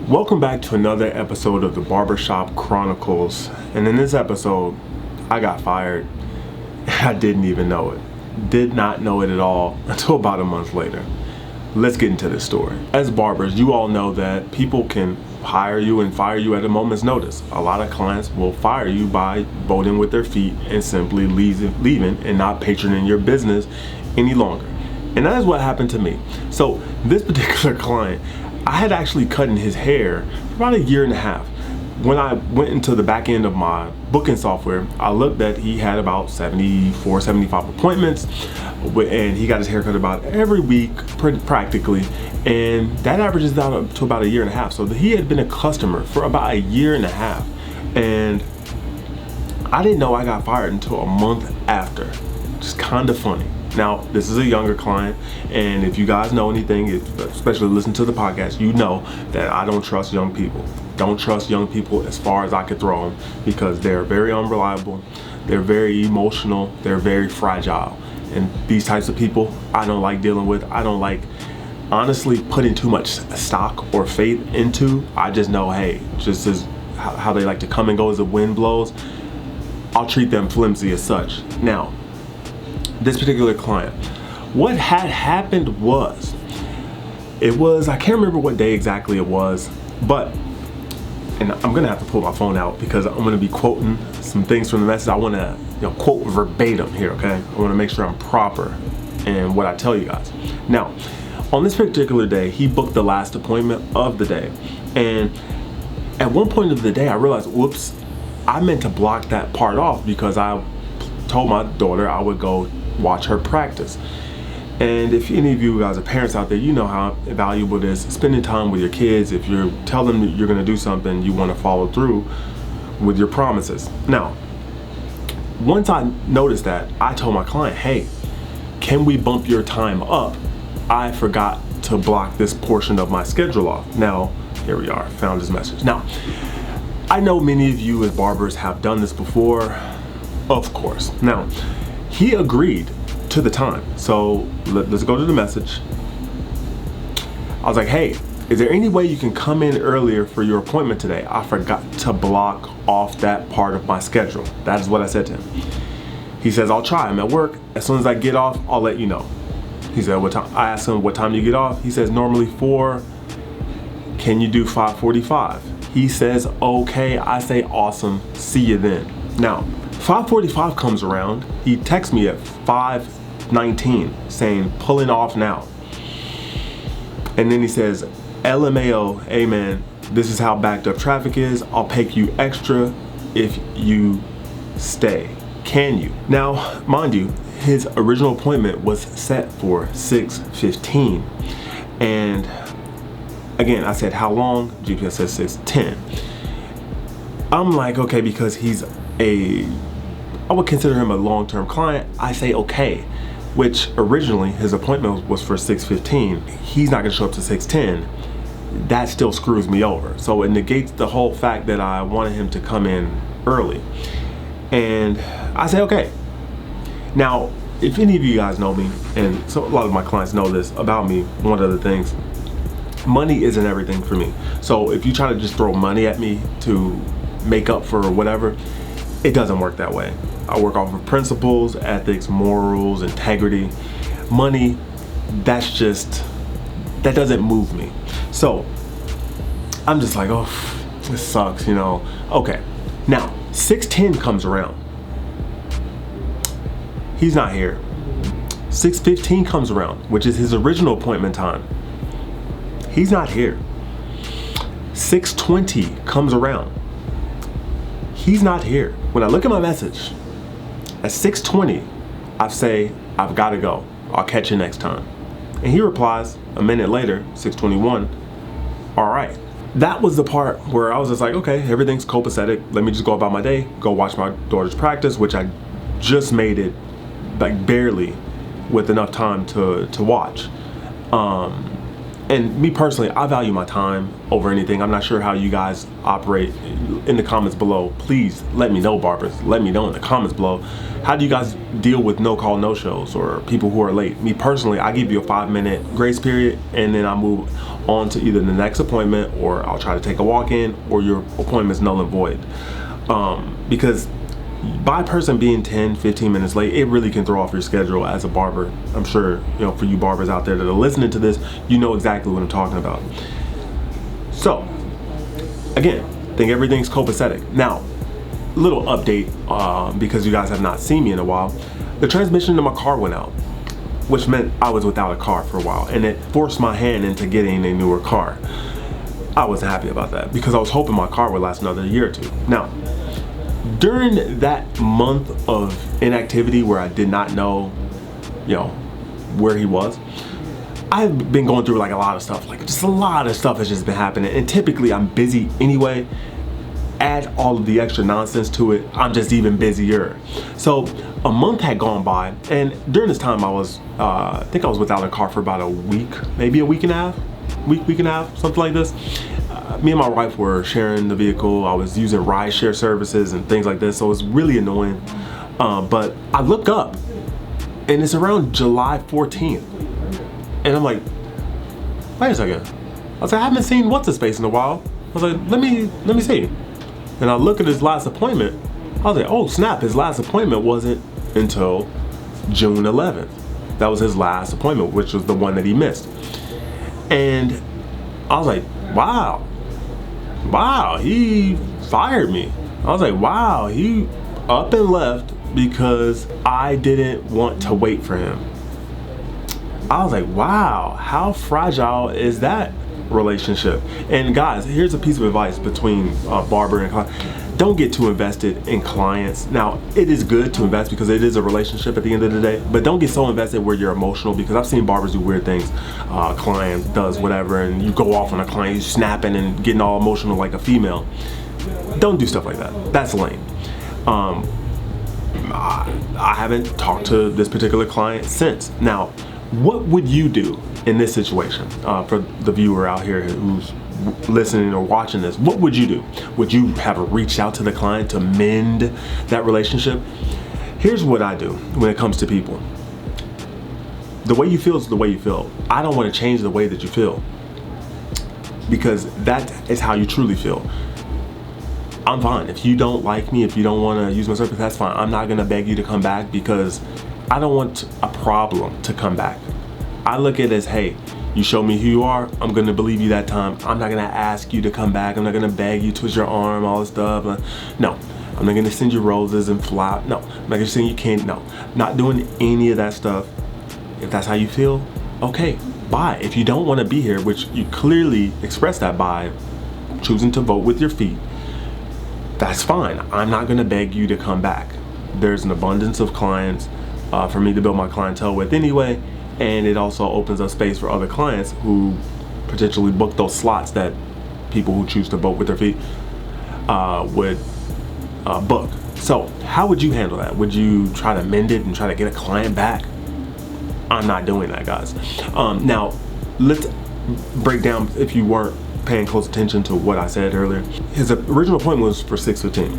Welcome back to another episode of the Barbershop Chronicles. And in this episode, I got fired. I didn't even know it. Did not know it at all until about a month later. Let's get into this story. As barbers, you all know that people can hire you and fire you at a moment's notice. A lot of clients will fire you by voting with their feet and simply leaving and not patroning your business any longer. And that is what happened to me. So this particular client, I had actually cut his hair for about a year and a half. When I went into the back end of my booking software, I looked that he had about 74, 75 appointments, and he got his hair cut about every week, practically, and that averages out to about a year and a half. So he had been a customer for about a year and a half, and I didn't know I got fired until a month after. Just kind of funny. Now, this is a younger client, and if you guys know anything, especially listen to the podcast, you know that I don't trust young people. Don't trust young people as far as I could throw them, because they're very unreliable, they're very emotional, they're very fragile. And these types of people, I don't like dealing with. I don't like, honestly, putting too much stock or faith into. I just know, hey, just as how they like to come and go as the wind blows, I'll treat them flimsy as such. Now, this particular client, what had happened was, I can't remember what day exactly it was, but, and I'm gonna have to pull my phone out because I'm gonna be quoting some things from the message. I wanna quote verbatim here, okay? I wanna make sure I'm proper in what I tell you guys. Now, on this particular day, he booked the last appointment of the day. And at one point of the day, I realized, whoops, I meant to block that part off because I told my daughter I would go watch her practice. And if any of you guys are parents out there, you know how valuable it is spending time with your kids. If you tell them that you're going to do something, you want to follow through with your promises. Now, once I noticed that, I told my client, hey, can we bump your time up? I forgot to block this portion of my schedule off. Now, here we are, found his message. Now, I know many of you as barbers have done this before, of course. Now, he agreed to the time. So let's go to the message. I was like, hey, is there any way you can come in earlier for your appointment today? I forgot to block off that part of my schedule. That is what I said to him. He says, I'll try. I'm at work. As soon as I get off, I'll let you know. He said, what time? I asked him, what time do you get off? He says, normally 4. Can you do 5:45? He says, okay. I say, awesome. See you then. Now, 5:45 comes around. He texts me at 5:19 saying, pulling off now. And then he says, LMAO, amen. This is how backed up traffic is. I'll pay you extra if you stay. Can you? Now, mind you, his original appointment was set for 6:15. And again, I said, how long? GPS says 6:10. I'm like, okay, because I would consider him a long-term client. I say okay, which originally his appointment was for 6:15. He's not gonna show up to 6:10. That still screws me over. So it negates the whole fact that I wanted him to come in early. And I say okay. Now, if any of you guys know me, and so a lot of my clients know this about me, one of the things, money isn't everything for me. So if you try to just throw money at me to make up for whatever, it doesn't work that way. I work off of principles, ethics, morals, integrity. Money, that doesn't move me. So I'm just like, oh, this sucks, Okay, now 6:10 comes around. He's not here. 6:15 comes around, which is his original appointment time. He's not here. 6:20 comes around. He's not here. When I look at my message, at 6:20, I say, I've got to go. I'll catch you next time. And he replies a minute later, 6:21, all right. That was the part where I was just like, okay, everything's copacetic. Let me just go about my day, go watch my daughter's practice, which I just made it like barely with enough time to watch. And me personally, I value my time over anything. I'm not sure how you guys operate. In the comments below, please let me know, barbers. Let me know in the comments below. How do you guys deal with no call, no shows or people who are late? Me personally, I give you a 5-minute grace period, and then I move on to either the next appointment, or I'll try to take a walk in, or your appointment's null and void. Because by a person being 10-15 minutes late, it really can throw off your schedule as a barber. I'm sure, for you barbers out there that are listening to this, you know exactly what I'm talking about. So again, I think everything's copacetic. Now, little update, because you guys have not seen me in a while. The transmission to my car went out, which meant I was without a car for a while, and it forced my hand into getting a newer car. I wasn't happy about that because I was hoping my car would last another year or two. Now, during that month of inactivity where I did not know, where he was, I've been going through like a lot of stuff. Like just a lot of stuff has just been happening. And typically I'm busy anyway. Add all of the extra nonsense to it, I'm just even busier. So a month had gone by, and during this time I was, I think I was without a car for about a week, maybe a week and a half, something like this. Me and my wife were sharing the vehicle. I was using ride share services and things like this, so it was really annoying. But I look up, and it's around July 14th, and I'm like, wait a second. I was like, I haven't seen what's his face in a while. I was like, let me see. And I look at his last appointment. I was like, oh snap! His last appointment wasn't until June 11th. That was his last appointment, which was the one that he missed. And I was like, wow, he fired me. I was like, wow, he up and left because I didn't want to wait for him. I was like, wow, how fragile is that relationship? And guys, here's a piece of advice between barber and client. Don't get too invested in clients. Now, it is good to invest because it is a relationship at the end of the day, but don't get so invested where you're emotional, because I've seen barbers do weird things. Client does whatever and you go off on a client, you snapping and getting all emotional like a female. Don't do stuff like that. That's lame. I haven't talked to this particular client since. Now, what would you do in this situation? For the viewer out here who's listening or watching this, what would you do? Would you have reached out to the client to mend that relationship? Here's what I do when it comes to people. The way you feel is the way you feel. I don't want to change the way that you feel, because that is how you truly feel. I'm fine. If you don't like me, if you don't want to use my service, that's fine. I'm not going to beg you to come back, because I don't want a problem to come back. I look at it as, hey, you show me who you are, I'm gonna believe you that time. I'm not gonna ask you to come back. I'm not gonna beg you, twist your arm, all this stuff. No, I'm not gonna send you roses and flowers. No, I'm not gonna send you candy. No, not doing any of that stuff. If that's how you feel, okay, bye. If you don't wanna be here, which you clearly express that by choosing to vote with your feet, that's fine. I'm not gonna beg you to come back. There's an abundance of clients for me to build my clientele with anyway. And it also opens up space for other clients who potentially book those slots that people who choose to vote with their feet would book. So how would you handle that? Would you try to mend it and try to get a client back? I'm not doing that, guys. Now, let's break down, if you weren't paying close attention to what I said earlier. His original appointment was for 6:15.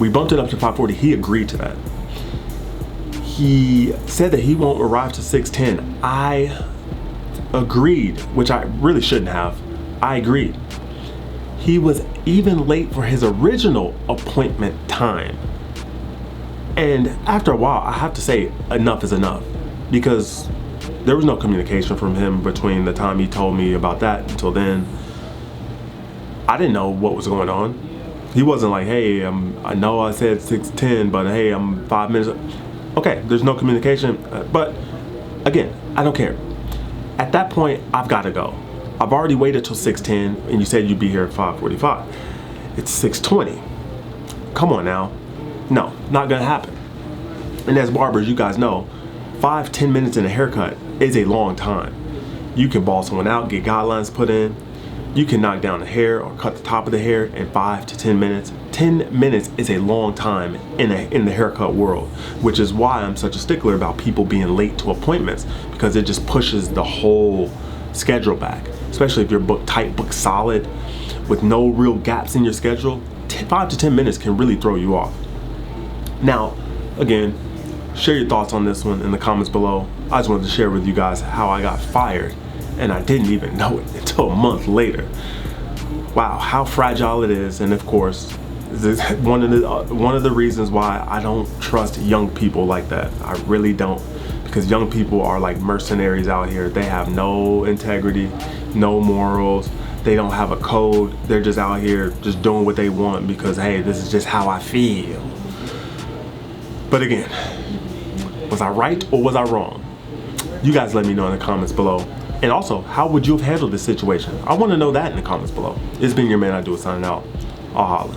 We bumped it up to 5:40. He agreed to that. He said that he won't arrive to 6:10. I agreed, which I really shouldn't have. I agreed. He was even late for his original appointment time. And after a while, I have to say enough is enough, because there was no communication from him between the time he told me about that until then. I didn't know what was going on. He wasn't like, hey, I know I said 6:10, but hey, I'm 5 minutes. Okay, there's no communication, but again, I don't care. At that point, I've got to go. I've already waited till 6:10, and you said you'd be here at 5:45. It's 6:20. Come on now. No, not gonna happen. And as barbers, you guys know, 5-10 minutes in a haircut is a long time. You can ball someone out, get guidelines put in. You can knock down the hair or cut the top of the hair in 5 to 10 minutes. 10 minutes is a long time in the haircut world, which is why I'm such a stickler about people being late to appointments, because it just pushes the whole schedule back, especially if you're booked tight, booked solid, with no real gaps in your schedule. 5 to 10 minutes can really throw you off. Now, again, share your thoughts on this one in the comments below. I just wanted to share with you guys how I got fired, and I didn't even know it until a month later. Wow, how fragile it is. And of course, this is one of the reasons why I don't trust young people like that. I really don't, because young people are like mercenaries out here. They have no integrity, no morals. They don't have a code. They're just out here just doing what they want because, hey, this is just how I feel. But again, was I right or was I wrong? You guys let me know in the comments below. And also, how would you have handled this situation? I want to know that in the comments below. It's been your man, I do it, signing out. I'll holla.